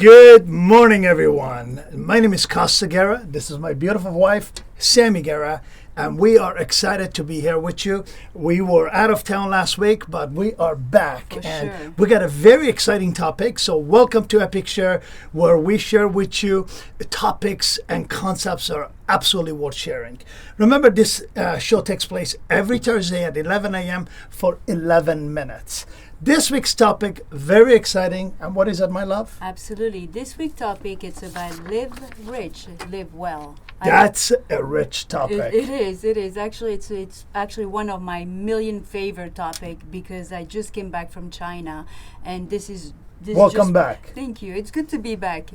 Good morning, everyone. My name is Costa Guerra. This is my beautiful wife, Sammy Guerra, and we are excited to be here with you. We were out of town last week, but we are back. Sure. We got a very exciting topic. So welcome to Epic Share, where we share with you topics and concepts that are absolutely worth sharing. Remember, this show takes place every Thursday at 11 a.m. for 11 minutes. This week's topic, very exciting. And what is it, my love? Absolutely. This week's topic, it's about live rich, live well. That's a rich topic. It is. Actually, it's actually one of my million favorite topic because I just came back from China, and this Welcome back. Thank you. It's good to be back.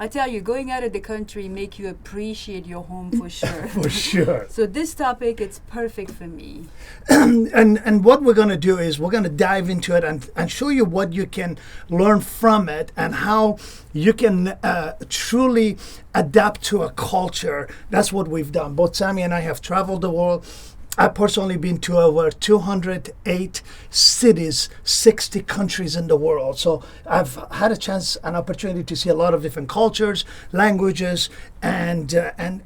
I tell you, going out of the country make you appreciate your home for sure. For sure. So this topic, it's perfect for me. And what we're going to do is we're going to dive into it and show you what you can learn from it and how you can truly adapt to a culture. That's what we've done. Both Sammy and I have traveled the world. I've personally been to over 208 cities, 60 countries in the world. So I've had a chance, an opportunity to see a lot of different cultures, languages, and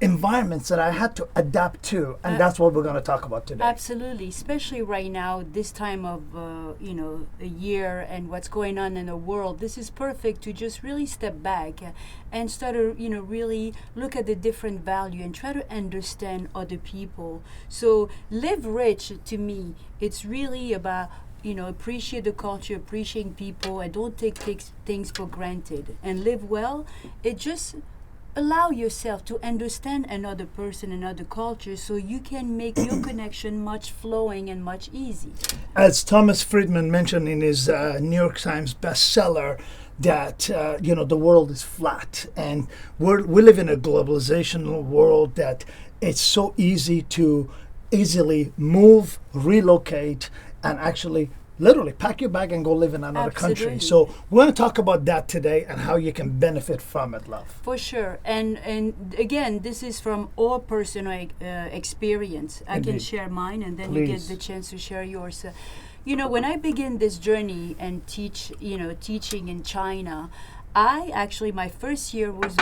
environments that I had to adapt to. And that's what we're going to talk about today. Absolutely, especially right now, this time of a year and what's going on in the world. This is perfect to just really step back and start to really look at the different value and try to understand other people. So live rich, to me, it's really about appreciate the culture, appreciating people, and don't take things for granted. And live well, it just allow yourself to understand another person, another culture, so you can make your connection much flowing and much easy. As Thomas Friedman mentioned in his New York Times bestseller, that the world is flat, and we live in a globalization world that it's so easy to easily move, relocate, and actually literally pack your bag and go live in another country. So we're going to talk about that today and how you can benefit from it, love. For sure. And again, this is from our personal experience. I can share mine, and then you get the chance to share yours. When I began this journey and teaching in China, my first year was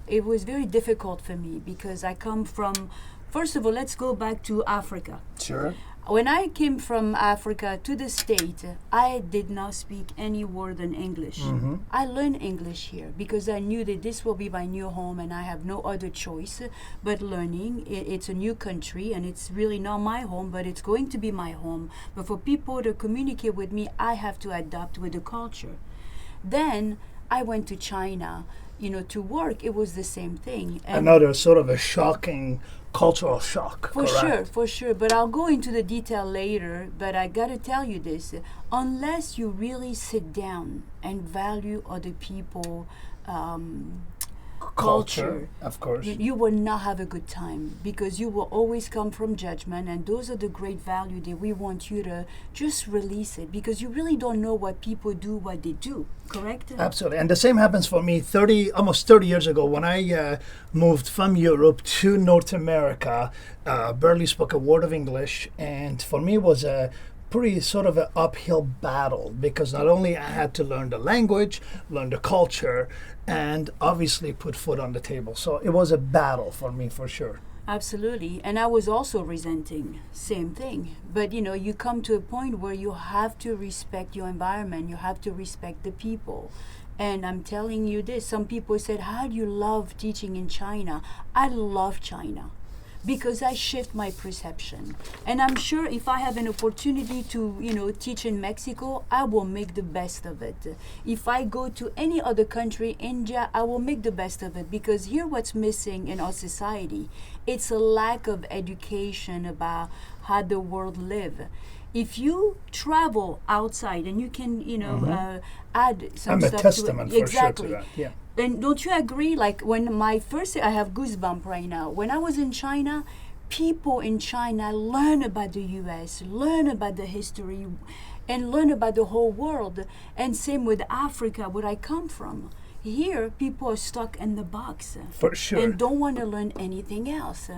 it was very difficult for me because I come from, first of all, let's go back to Africa. Sure. When I came from Africa to the States, I did not speak any word in English. Mm-hmm. I learned English here because I knew that this will be my new home and I have no other choice but learning. It's a new country and it's really not my home, but it's going to be my home. But for people to communicate with me, I have to adapt with the culture. Then I went to China, to work. It was the same thing. And another sort of a shocking cultural shock. For sure. But I'll go into the detail later. But I got to tell you this. Unless you really sit down and value other people, culture, of course, you will not have a good time because you will always come from judgment, and those are the great value that we want you to just release it because you really don't know what people do, what they do. Correct? Absolutely. And the same happens for me almost 30 years ago when I moved from Europe to North America. Barely spoke a word of English, and for me it was a pretty sort of an uphill battle because not only I had to learn the language, learn the culture, and obviously put food on the table. So it was a battle for me, for sure. Absolutely. And I was also resenting same thing. But you come to a point where you have to respect your environment, you have to respect the people. And I'm telling you this, some people said, how do you love teaching in China? I love China because I shift my perception. And I'm sure if I have an opportunity to, teach in Mexico, I will make the best of it. If I go to any other country, India, I will make the best of it because here what's missing in our society, it's a lack of education about how the world live. If you travel outside and you can, add some stuff to it. I'm a testament for sure to that, yeah. And don't you agree? Like when I have goosebumps right now. When I was in China, people in China learn about the U.S., learn about the history, and learn about the whole world. And same with Africa, where I come from. Here, people are stuck in the box. For sure. And don't want to learn anything else.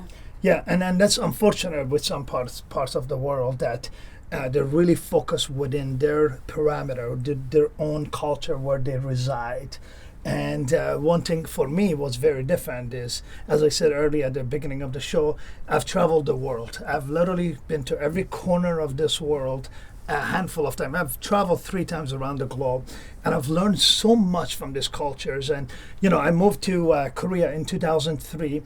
Yeah, and that's unfortunate with some parts of the world that They're really focused within their parameter, their own culture where they reside. And one thing for me was very different is, as I said earlier at the beginning of the show, I've traveled the world. I've literally been to every corner of this world a handful of times. I've traveled 3 times around the globe, and I've learned so much from these cultures. And I moved to Korea in 2003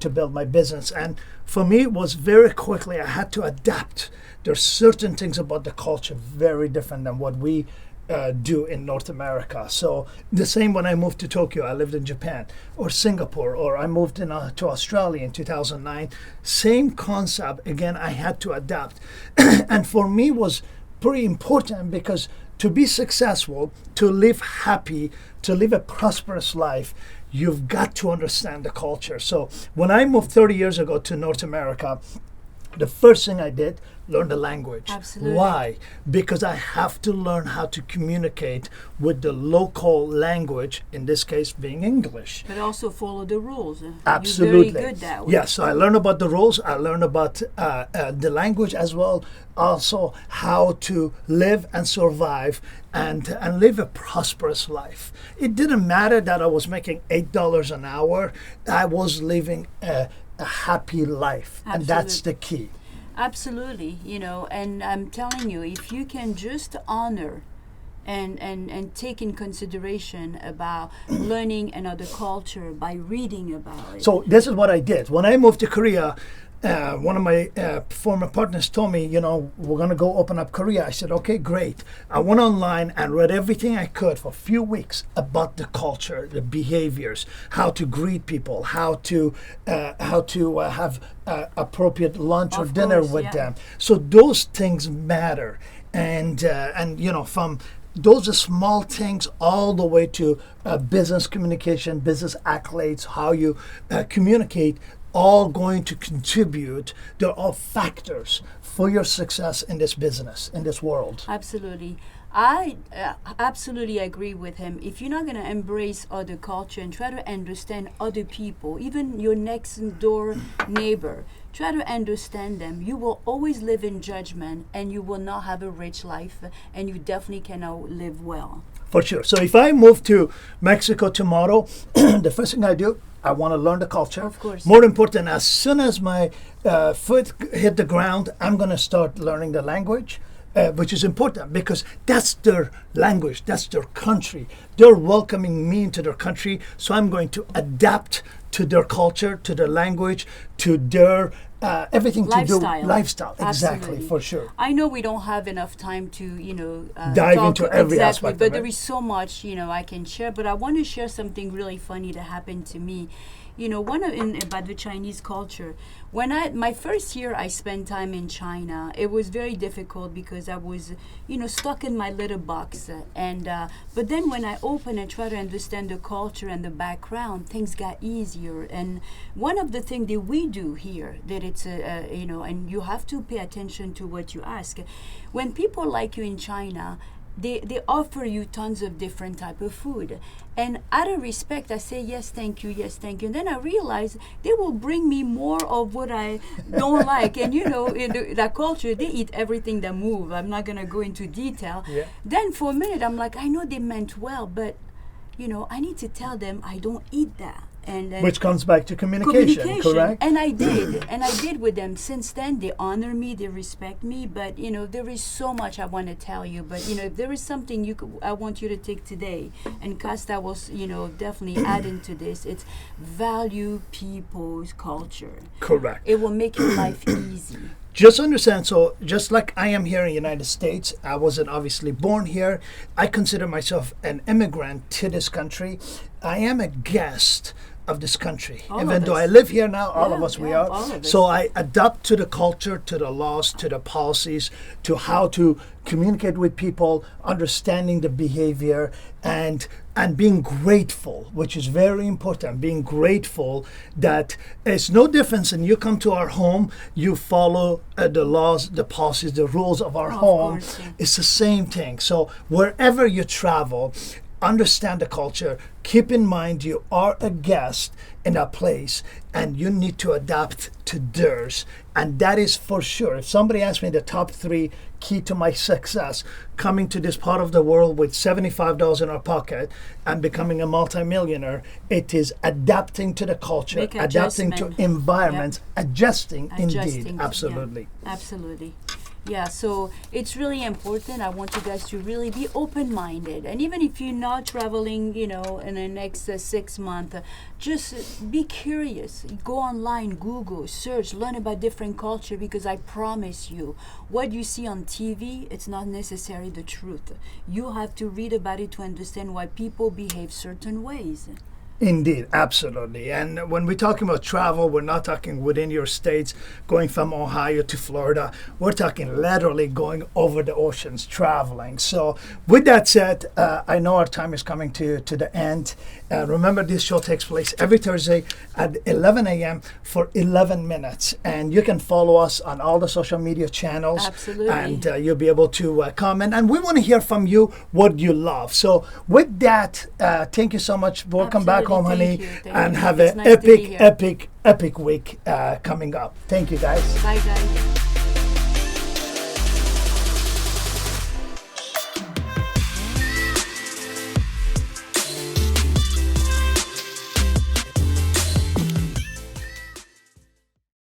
to build my business, and for me it was very quickly I had to adapt. There's certain things about the culture very different than what we do in North America. So the same when I moved to Tokyo, I lived in Japan, or Singapore, or I moved to Australia in 2009. Same concept. Again, I had to adapt, and for me was pretty important because to be successful, to live happy, to live a prosperous life, you've got to understand the culture. So when I moved 30 years ago to North America, the first thing I did, learn the language. Absolutely. Why? Because I have to learn how to communicate with the local language, in this case being English. But also follow the rules. Absolutely. You're very good that way. Yes, so I learned about the rules. I learned about the language as well. Also, how to live and survive and live a prosperous life. It didn't matter that I was making $8 an hour. I was living a happy life, and that's the key. Absolutely, and I'm telling you, if you can just honor and take in consideration about learning another culture by reading about it. So this is what I did. When I moved to Korea, one of my former partners told me, we're going to go open up Korea. I said, okay, great. I went online and read everything I could for a few weeks about the culture, the behaviors, how to greet people, how to have appropriate lunch or dinner with them. So those things matter. And from those are small things all the way to business communication, business accolades, how you communicate, all going to contribute. They're all factors for your success in this business, in this world. Absolutely. I absolutely agree with him. If you're not going to embrace other culture and try to understand other people, even your next door neighbor, try to understand them, you will always live in judgment and you will not have a rich life, and you definitely cannot live well. For sure. So if I move to Mexico tomorrow, the first thing I do, I want to learn the culture. Of course. More important, as soon as my foot hit the ground, I'm going to start learning the language, which is important because that's their language, that's their country. They're welcoming me into their country, so I'm going to adapt to their culture, to their language, to their everything lifestyle. To do lifestyle. Exactly, Absolutely. for sure. I know we don't have enough time to dive talk into every aspect but of there it. is so much I can share. But I want to share something really funny that happened to me. About the Chinese culture. When my first year I spent time in China, it was very difficult because I was, stuck in my little box. But then when I opened and tried to understand the culture and the background, things got easier. And one of the things that we do here, that it's, and you have to pay attention to what you ask. When people like you in China, they offer you tons of different type of food, and out of respect I say yes thank you, and then I realize they will bring me more of what I don't like. And in that culture they eat everything that move. I'm not gonna go into detail. Then for a minute I'm like, I know they meant well, but I need to tell them I don't eat that. And which comes back to communication, correct? And I did with them. Since then, they honor me, they respect me. But there is so much I want to tell you. But if there is something I want you to take today, and Costa will definitely add into this. It's value people's culture. Correct. It will make your life easy. Just understand, so just like I am here in the United States, I wasn't obviously born here. I consider myself an immigrant to this country. I am a guest of this country. Even though I live here now, all of us, we are. All of us. So I adapt to the culture, to the laws, to the policies, to how to communicate with people, understanding the behavior, and being grateful, which is very important. Being grateful that it's no difference, and you come to our home, you follow the laws, the policies, the rules of our home. Course, yeah. It's the same thing. So wherever you travel, understand the culture. Keep in mind you are a guest in a place and you need to adapt to theirs. And that is for sure. If somebody asks me the top 3 key to my success, coming to this part of the world with $75 in our pocket and becoming a multimillionaire, it is adapting to the culture, Make adapting to adjustment. environments, adjusting indeed. Adjusting, yeah. Absolutely. Absolutely. Yeah, so it's really important. I want you guys to really be open-minded. And even if you're not traveling, you know, in the next 6 months, just be curious. Go online, Google, search, learn about different culture, because I promise you, what you see on TV, it's not necessarily the truth. You have to read about it to understand why people behave certain ways. Indeed, absolutely. And when we're talking about travel, we're not talking within your states, going from Ohio to Florida. We're talking literally going over the oceans, traveling. So with that said, I know our time is coming to the end. Remember, this show takes place every Thursday at 11 a.m. for 11 minutes. And you can follow us on all the social media channels. Absolutely. And you'll be able to comment. And we want to hear from you what you love. So with that, thank you so much. Welcome back home, honey. Thank you. And have It's an nice to be here. epic week coming up. Thank you, guys. Bye, guys.